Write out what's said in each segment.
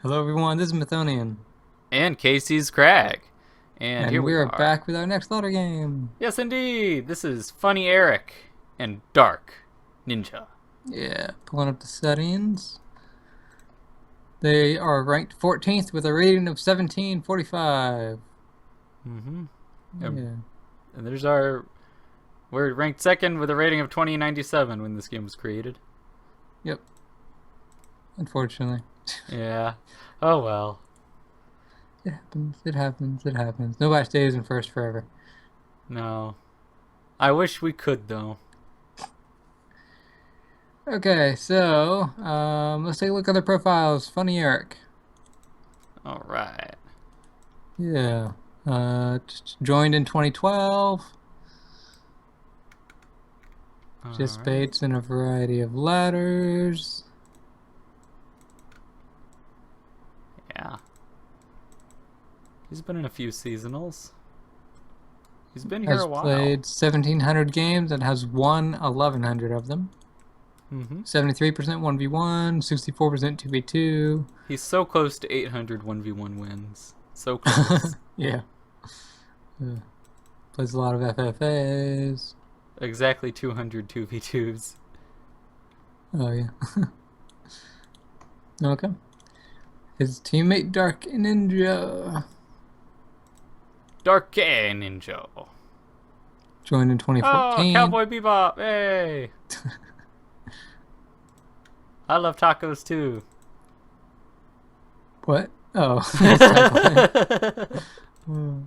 Hello everyone, this is Mythonian, And kcscrag. And here and we we are are. back with our next letter game. Yes, indeed. This is FunnyEric and Dark Ninja. Yeah, pulling up the settings. They are ranked 14th with a rating of 1745. Mm-hmm. And, Yeah, and there's our. We're ranked second with a rating of 2097 when this game was created. yep, unfortunately. Yeah. Oh well. It happens, it happens, it happens. Nobody stays in first forever. No. I wish we could though. Okay, so, let's take a look at their profiles. Funny Eric. All right. Yeah, joined in 2012. All right. Participates in a variety of ladders. Yeah. He's been in a few seasonals. He's been here Has a while. played 1,700 games and has won 1,100 of them. Mm-hmm. 73% 1v1, 64% 2v2. He's so close to 800 1v1 wins. So close. Yeah. Uh, Plays a lot of FFAs. Exactly 200 2v2s. Oh, yeah. Okay. His teammate Dark Ninja Dark Ninja. joined in Oh, 2014. Cowboy Bebop. Hey. I love tacos too. What? Oh, he's typing. Hmm.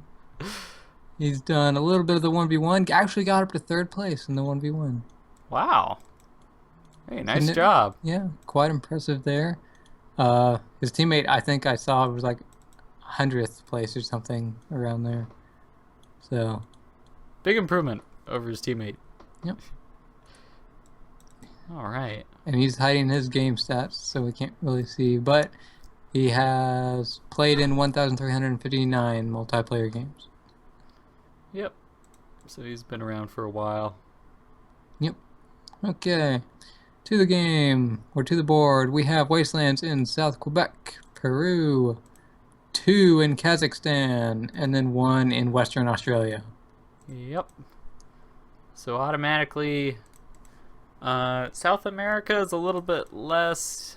He's done a little bit of the 1v1. Actually got up to third place in the 1v1. Wow. Hey, nice So, job. yeah, quite impressive there. His teammate, I think I saw, was like 100th place or something around there. So, Big improvement over his teammate. yep. All right. And he's hiding his game stats, so we can't really see. But he has played in 1,359 multiplayer games. Yep. So he's been around for a while. Yep. Okay. To the game, or to the board, we have Wastelands in South Quebec, Peru, 2 in Kazakhstan, and then 1 in Western Australia. Yep. So automatically, South America is a little bit less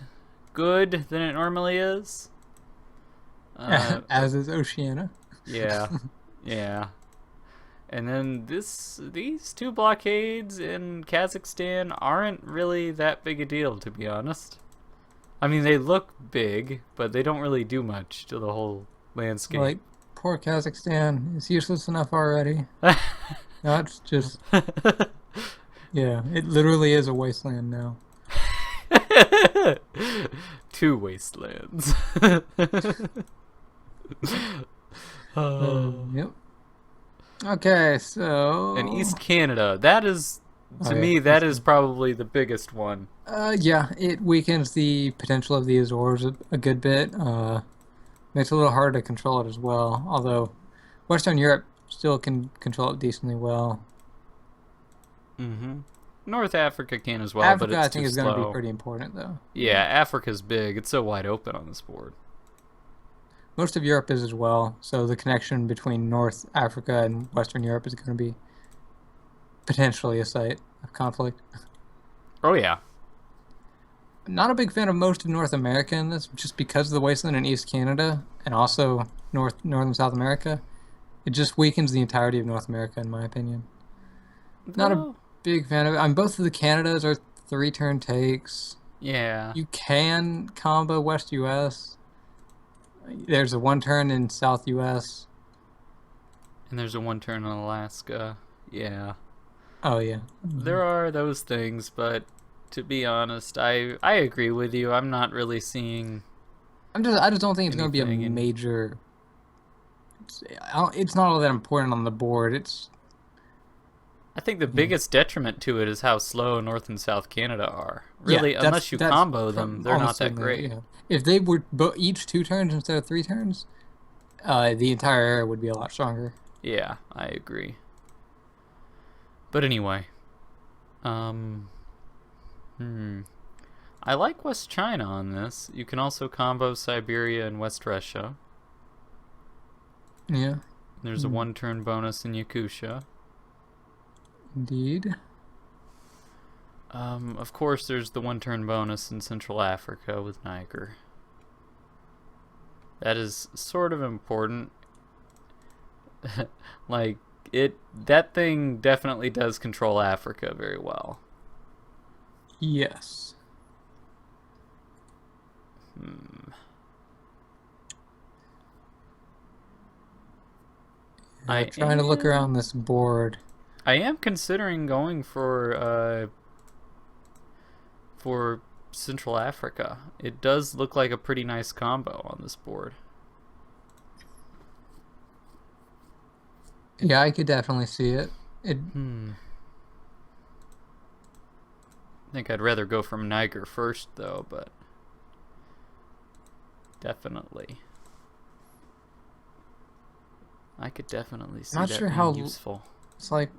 good than it normally is. Uh, As is Oceania. yeah, yeah. And then these two blockades in Kazakhstan aren't really that big a deal, to be honest. I mean, they look big, but they don't really do much to the whole landscape. Like, poor Kazakhstan. It's useless enough already. Now it's just, yeah, it literally is a wasteland now. Two wastelands. Oh. Yep. Okay, so. And East Canada, that is, Oh, to yeah. me, that is probably the biggest one. Yeah, it weakens the potential of the Azores a good bit. Makes it a little harder to control it as well. Although Western Europe still can control it decently well. Mm-hmm. North Africa can as well, but Africa, I it's think, too is going to be slow. pretty important, though. Yeah, Africa's big. It's so wide open on this board. Most of Europe is as well, so the connection between North Africa and Western Europe is going to be potentially a site of conflict. Oh, yeah. Not a big fan of most of North America in this, just because of the wasteland in East Canada and also North and South America. It just weakens the entirety of North America, in my opinion. Not a Though, big fan of it. Both of the Canadas are 3-turn takes. yeah. You can combo West US. There's a 1-turn in South US. And there's a one turn in Alaska. Yeah. Oh yeah. There are those things, but to be honest, I agree with you. I'm not really seeing I just don't think it's going to be a anything in. major. It's not all that important on the board. It's I think the yeah. biggest detriment to it is how slow North and South Canada are. Yeah, Really, unless you that's combo them, they're not almost that certainly great. yeah. If they were each 2 turns instead of 3 turns, the entire area would be a lot stronger. Yeah, I agree. But anyway, um, I like West China on this. You can also combo Siberia and West Russia. Yeah. There's a 1-turn bonus in Yakutia. Indeed. Of course, there's the 1-turn bonus in Central Africa with Niger. That is sort of important. Like, that thing definitely does control Africa very well. Yes. I'm trying to look around this board. I am considering going for Central Africa. It does look like a pretty nice combo on this board. Yeah, I could definitely see it. I think I'd rather go from Niger first, though, but definitely. I could definitely see Not that sure being how useful. It's like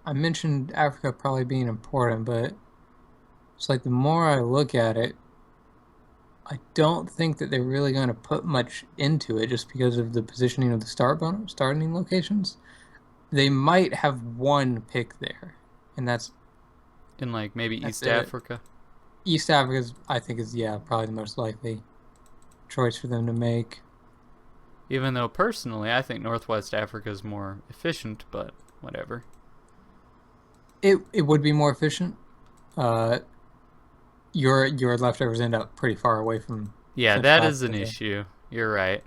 I mentioned Africa probably being important, but it's like the more I look at it, I don't think that they're really going to put much into it just because of the positioning of the starting locations. They might have one pick there, and that's in like maybe East it. Africa. East Africa, I think, is probably the most likely choice for them to make. Even though personally, I think Northwest Africa is more efficient, but whatever. It would be more efficient. Your leftovers end up pretty far away from. Yeah, Central that Africa. is an issue. You're right.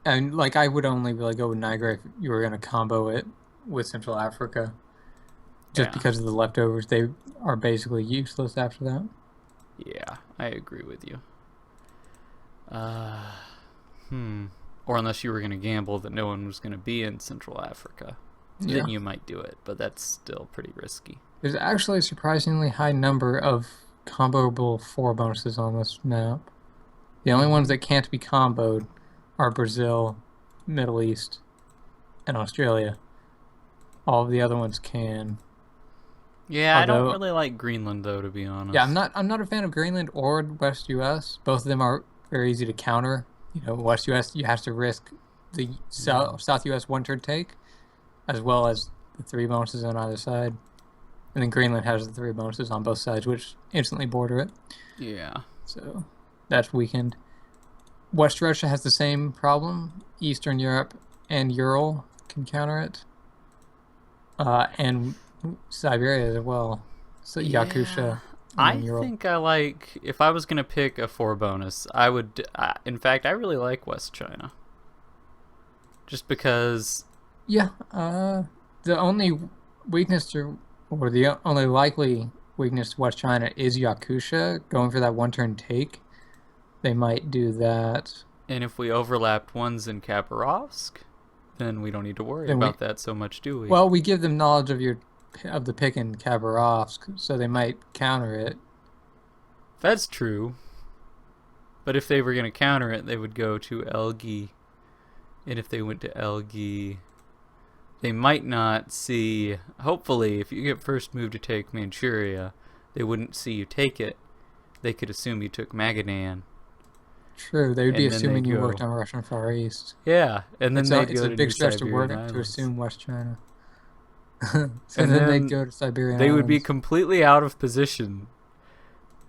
And like I would only really go with Niger if you were going to combo it with Central Africa, just because of the leftovers. They are basically useless after that. Yeah, I agree with you. Or unless you were going to gamble that no one was going to be in Central Africa, then you might do it, but that's still pretty risky. There's actually a surprisingly high number of comboable 4 bonuses on this map. The only ones that can't be comboed are Brazil, Middle East, and Australia. All of the other ones can. Yeah, I don't really like Greenland, though, to be honest. Yeah, I'm not a fan of Greenland or West US. Both of them are very easy to counter. You know, West US, you have to risk the South US 1-turn take, as well as the 3 bonuses on either side. And then Greenland has the 3 bonuses on both sides, which instantly border it. Yeah. So that's weakened. West Russia has the same problem. Eastern Europe and Ural can counter it. And Siberia as well. So Yakutia. I think I like, if I was going to pick a 4 bonus, I would, in fact, I really like West China. Just because... Yeah, the only weakness to, or the only likely weakness to West China is Yakutia. Going for that 1-turn take, they might do that. And if we overlapped ones in Khabarovsk, then we don't need to worry about that so much, do we? Well, we give them knowledge of the pick in Khabarovsk, so they might counter it. That's true. But if they were going to counter it, they would go to Elgi. And if they went to Elgi, they might not see... Hopefully, if you get first move to take Manchuria, they wouldn't see you take it. They could assume you took Magadan. True, they would be assuming you worked on Russian Far East. Yeah, and then it's a big stretch to assume West China. And then they'd go to Siberian They Islands. would be completely out of position.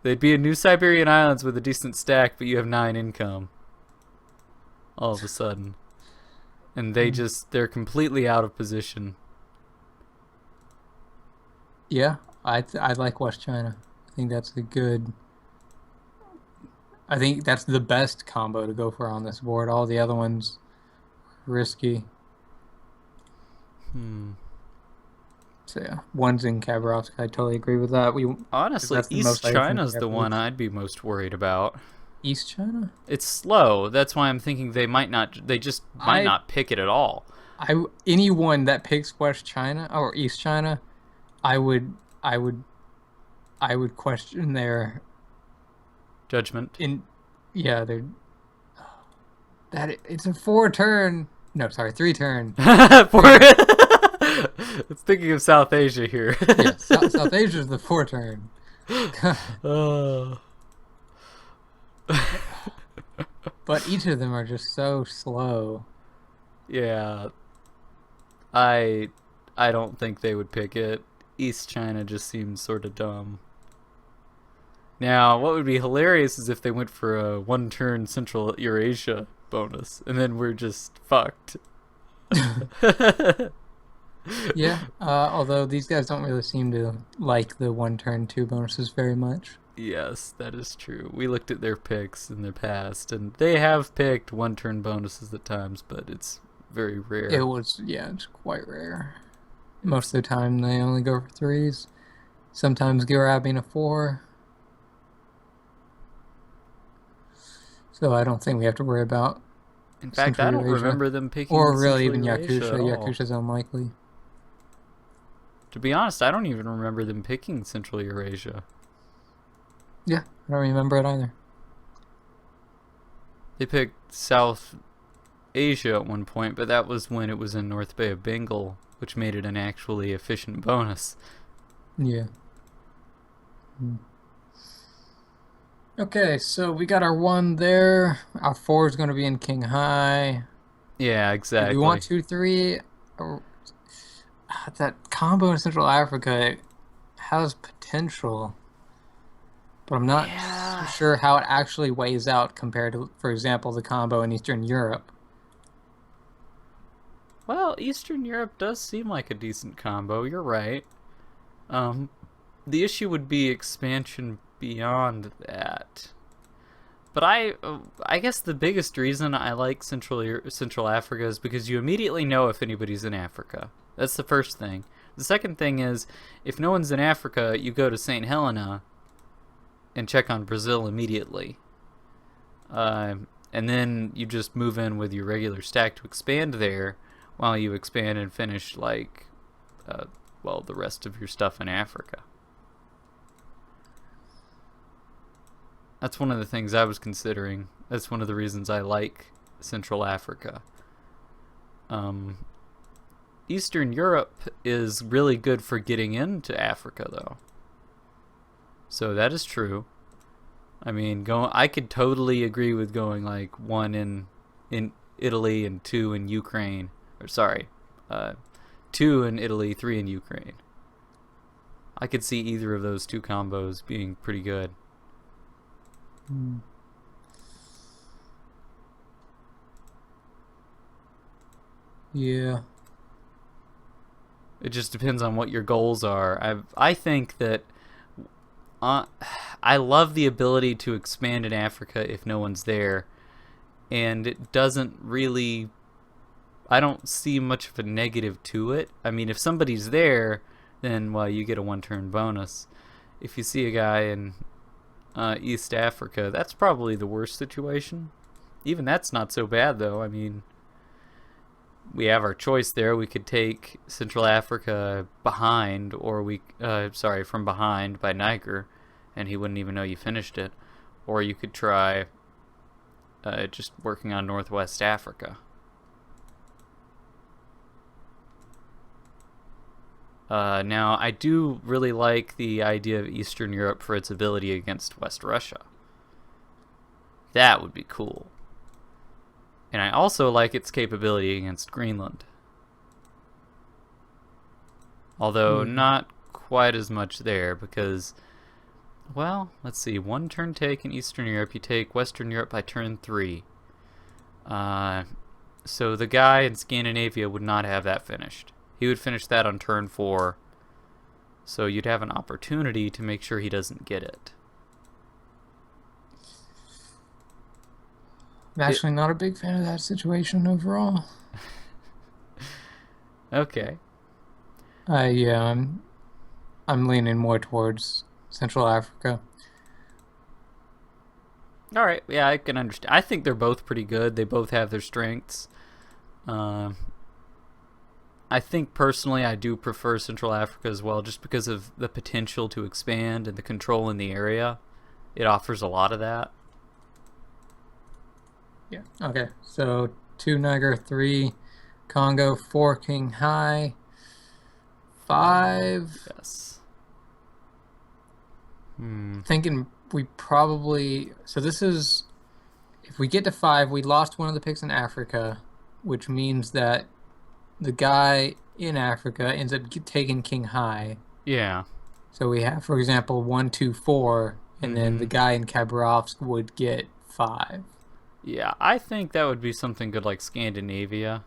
They'd be in New Siberian Islands with a decent stack, but you have 9 income. All of a sudden. And they're completely out of position. Yeah, I like West China. I think that's I think that's the best combo to go for on this board. All the other ones risky. So yeah, one's in Khabarovsk. I totally agree with that. Honestly, East China's the one I'd be most worried about. East China? It's slow. That's why I'm thinking they might not. They just might not pick it at all. Anyone that picks West China or East China, I would question their judgment. It's a 4-turn. No, sorry, 3-turn. It's thinking of South Asia here. Yeah, South Asia is the 4-turn. uh, But each of them are just so slow. yeah, I I don't think they would pick it. East China just seems sort of dumb. Now, what would be hilarious is if they went for a one-turn Central Eurasia bonus, and then we're just fucked. Yeah, although these guys don't really seem to like the one turn two bonuses very much. Yes, that is true. We looked at their picks in the past, and they have picked one-turn bonuses at times, but it's very It rare. was, yeah, it's quite rare. Most It's of the time they only go for threes. Sometimes grabbing a four. So I don't think we have to worry about in fact, Central I don't Eurasia. remember them picking Or really Central even Eurasia Yakusha. at all. Yakusha's unlikely. To be honest, I don't even remember them picking Central Eurasia. Yeah, I don't remember it either. They picked South Asia at one point, but that was when it was in North Bay of Bengal, which made it an actually efficient bonus. Yeah. Hmm. Okay, so we got our one there. Our four is going to be in King High. Yeah, Do we want exactly. 2-3? That combo in Central Africa has potential, but I'm not Yeah. sure how it actually weighs out compared to, for example, the combo in Eastern Europe. Well, Eastern Europe does seem like a decent combo. You're right. Um, the issue would be expansion beyond that. But I guess the biggest reason I like Central Africa is because you immediately know if anybody's in Africa. That's the first thing. The second thing is, if no one's in Africa, you go to St. Helena and check on Brazil immediately. And then you just move in with your regular stack to expand there, while you expand and finish uh, the rest of your stuff in Africa. That's one of the things I was considering. That's one of the reasons I like Central Africa. Um, Eastern Europe is really good for getting into Africa, though. So that is true. I mean, I could totally agree with going like one in Italy and two in Ukraine. Or sorry, two in Italy, three in Ukraine. I could see either of those two combos being pretty good. Hmm. Yeah. It just depends on what your goals are. I think that uh, I love the ability to expand in Africa if no one's there, and it doesn't really. I don't see much of a negative to it. I mean, if somebody's there, then well, you get a one-turn bonus. If you see a guy in East Africa, that's probably the worst situation. Even that's not so bad, though. I mean, we have our choice there. We could take Central Africa behind, or from behind by Niger, and he wouldn't even know you finished it. Or you could try just working on Northwest Africa. Now, I do really like the idea of Eastern Europe for its ability against West Russia. That would be cool. And I also like its capability against Greenland. Although Yeah. not quite as much there because, well, let's see. One turn take in Eastern Europe. You take Western Europe by turn 3. So the guy in Scandinavia would not have that finished. He would finish that on turn 4. So you'd have an opportunity to make sure he doesn't get it. I'm actually not a big fan of that situation overall. Okay. Yeah, I'm leaning more towards Central Africa. All right. Yeah, I can understand. I think they're both pretty good. They both have their strengths. I think personally I do prefer Central Africa as well, just because of the potential to expand and the control in the area. It offers a lot of that. Yeah. Okay. So 2 Niger, 3 Congo, 4 King High, 5. Yes. Thinking we probably so this is if we get to 5, we lost one of the picks in Africa, which means that the guy in Africa ends up taking King High. Yeah. So we have, for example, 1, 2, 4, and then the guy in Khabarovsk would get 5. Yeah, I think that would be something good like Scandinavia.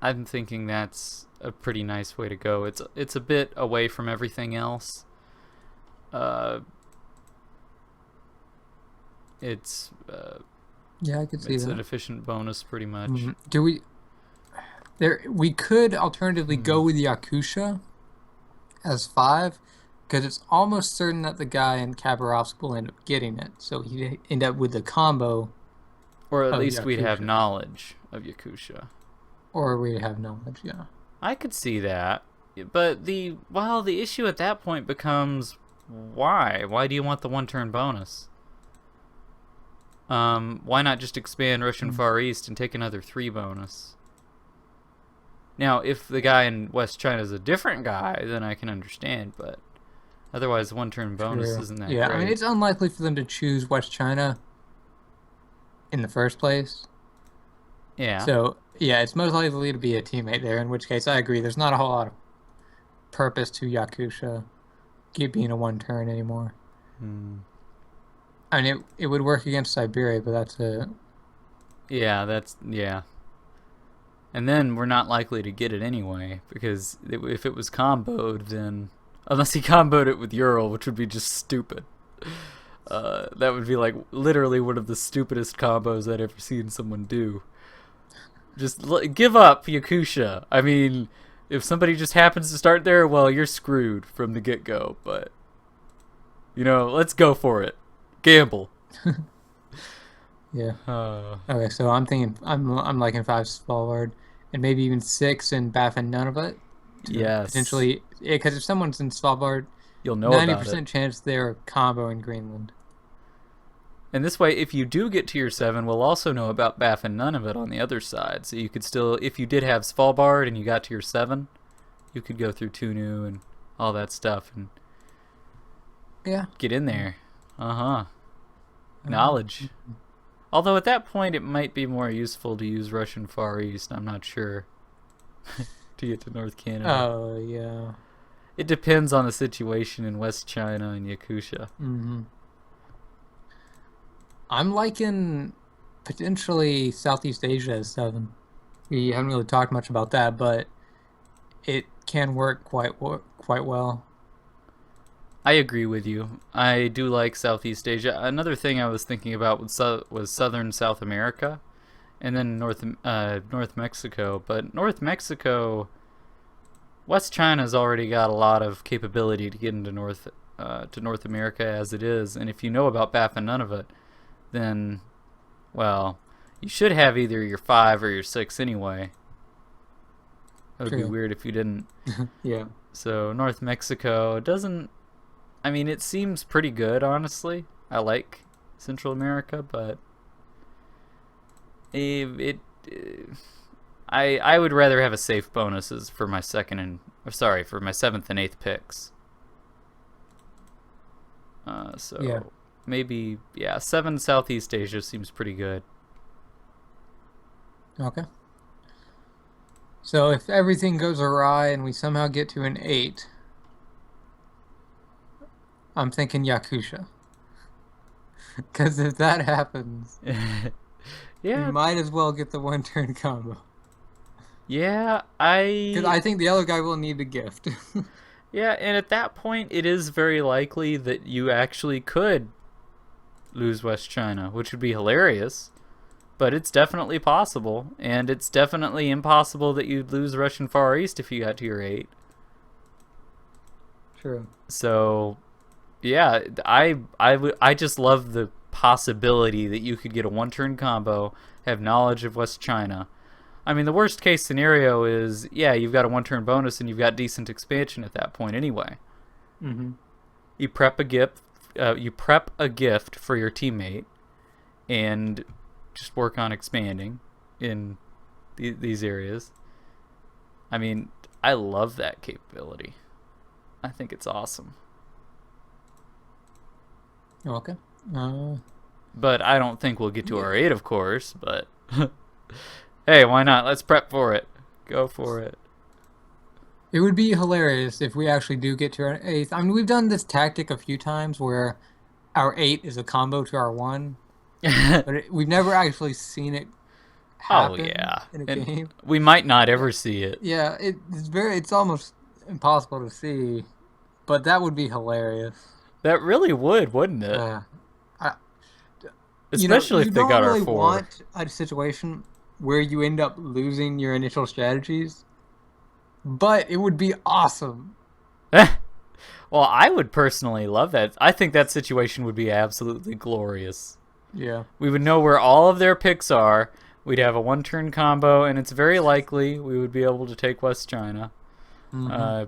I'm thinking that's a pretty nice way to go. It's a bit away from everything else. It's Yeah, I could see it's that. an efficient bonus pretty much. Do we we could alternatively go with Yakusha as 5 because it's almost certain that the guy in Khabarovsk will end up getting it. So he'd end up with the combo Or at of least we'd have Yakusha. knowledge of Yakusha. Or we'd have knowledge, yeah. I could see that. But the issue at that point becomes why? Why do you want the 1-turn bonus? Why not just expand Russian Far East and take another 3 bonus? Now, if the guy in West China is a different guy, then I can understand, but otherwise, the 1-turn bonus isn't that great. I mean, it's unlikely for them to choose West China in the first place. Yeah. So, yeah, it's most likely to be a teammate there, in which case I agree. There's not a whole lot of purpose to Yakusha being a 1-turn anymore. I mean, it would work against Siberia, but that's a... Yeah. And then we're not likely to get it anyway, because if it was comboed, then... Unless he comboed it with Ural, which would be just stupid. That would be like literally one of the stupidest combos I'd ever seen someone do. Just give up, Yakusha. I mean, if somebody just happens to start there, well, you're screwed from the get-go, but... let's go for it. Gamble. Yeah. Okay, so I'm thinking I'm liking 5 Svalbard and maybe even 6 in Baffin Nunavut. Yes. Potentially, because if someone's in Svalbard, you'll know 90% chance they're combo in Greenland. And this way, if you do get to your 7, we'll also know about Baffin Nunavut on the other side. So you could still, if you did have Svalbard and you got to your 7, you could go through Tunu and all that stuff and get in there. Knowledge. Although at that point, it might be more useful to use Russian Far East. I'm not sure. To get to North Canada. Oh, yeah. It depends on the situation in West China and Yakusha. I'm liking potentially Southeast Asia as 7. We haven't really talked much about that, but it can work quite well. I agree with you. I do like Southeast Asia. Another thing I was thinking about was Southern South America, and then North Mexico. But North Mexico, West China's already got a lot of capability to get into North America as it is. And if you know about Baffin Nunavut, then, well, you should have either your 5 or your 6 anyway. It would be weird if you didn't. Yeah. So North Mexico doesn't. I mean, it seems pretty good, honestly. I like Central America, but I would rather have a safe bonuses for my for my 7th and 8th picks. Maybe 7 Southeast Asia seems pretty good. Okay. So if everything goes awry and we somehow get to an 8, I'm thinking Yakusha. Because if that happens, we might as well get the 1-turn combo. Yeah, Because I think the other guy will need a gift. Yeah, and at that point, it is very likely that you actually could lose West China, which would be hilarious. But it's definitely possible, and it's definitely impossible that you'd lose Russian Far East if you got to your 8. True. So, yeah, I just love the possibility that you could get a 1-turn combo, have knowledge of West China. I mean, the worst case scenario is, you've got a 1-turn bonus and you've got decent expansion at that point anyway. You prep a gift. You prep a gift for your teammate, and just work on expanding in these areas. I mean, I love that capability. I think it's awesome. Okay. But I don't think we'll get to Yeah. our 8, of course. But hey, why not? Let's prep for it. Go for it. It would be hilarious if we actually do get to our eighth. I mean, we've done this tactic a few times where our eight is a combo to our one, but we've never actually seen it Oh happen yeah, in a and game. we might not ever see it. Yeah, it's almost impossible to see, but that would be hilarious. That really would, wouldn't it? Uh, I, Especially you if they don't got our really 4. want a situation where you end up losing your initial strategies, but it would be awesome. Well, I would personally love that. I think that situation would be absolutely glorious. Yeah. We would know where all of their picks are. We'd have a one-turn combo, and it's very likely we would be able to take West China. Hmm.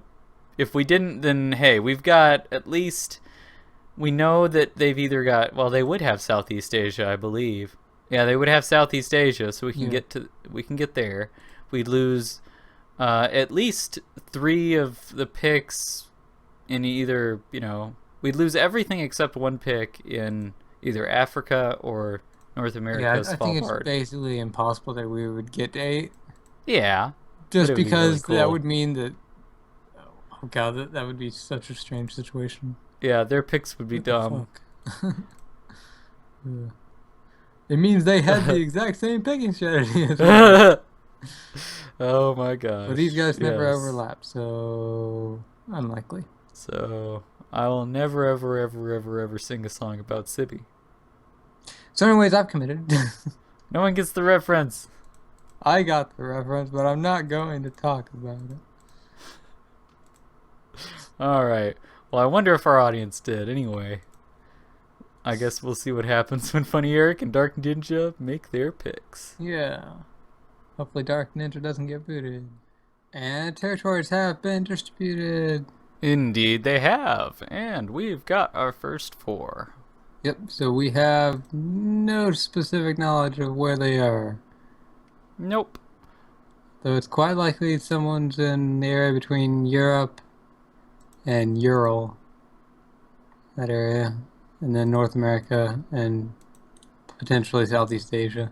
If we didn't, then hey, we've got at least... We know that they've either got... Well, they would have Southeast Asia, I believe. Yeah, they would have Southeast Asia, so Yeah. we can get there. We'd lose at least 3 of the picks in either, we'd lose everything except 1 pick in either Africa or North Yeah, America, I think it's Svalbard. basically impossible that we would get to eight, Yeah, but just it would be really because that cool. would mean that, oh God, that would be such a strange situation. Yeah, their picks would be What the dumb. fuck? Yeah. It means they had the exact same picking strategy as we did. Oh my But these gosh, guys never yes. overlap, so unlikely. So I will never, ever, ever, ever, ever sing a song about Sibby. So anyways, I've committed. No one gets the reference. I got the reference, but I'm not going to talk about it. All right. Well, I wonder if our audience did. Anyway, I guess we'll see what happens when FunnyEric and Dark Ninja make their picks. Yeah. Hopefully Dark Ninja doesn't get booted. And territories have been distributed. Indeed, they have, and we've got our first 4. Yep, so we have no specific knowledge of where they are. Nope. Though it's quite likely someone's in the area between Europe and Ural, that area, and then North America and potentially Southeast Asia.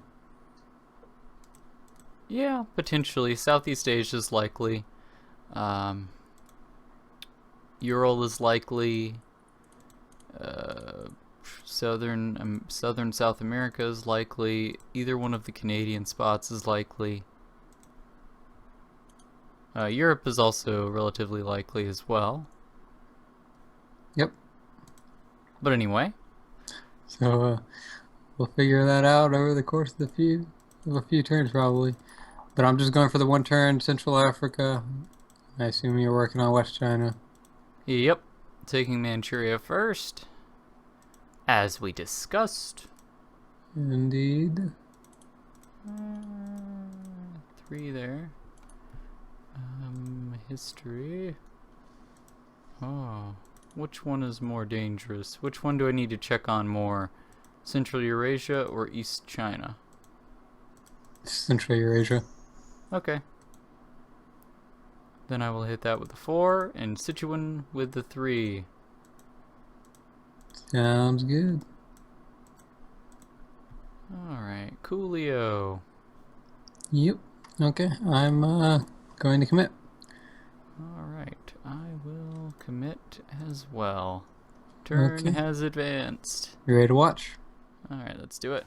Yeah, potentially. Southeast Asia is likely. Um, Ural is likely. Southern South America is likely. Either one of the Canadian spots is likely. Europe is also relatively likely as well. Yep. But anyway, So we'll figure that out over the course of a few turns probably. But I'm just going for the one turn Central Africa. I assume you're working on West China. yep, taking Manchuria first, as we discussed. Indeed. 3 there. History. Oh, which one is more dangerous? Which one do I need to check on more? Central Eurasia or East China? Central Eurasia. Okay. Then I will hit that with the 4 and Sichuan with the 3. Sounds good. Alright, coolio. Yep. Okay, I'm going to commit. Alright, I will commit as well. Turn Okay. has advanced. You ready to watch? Alright, let's do it.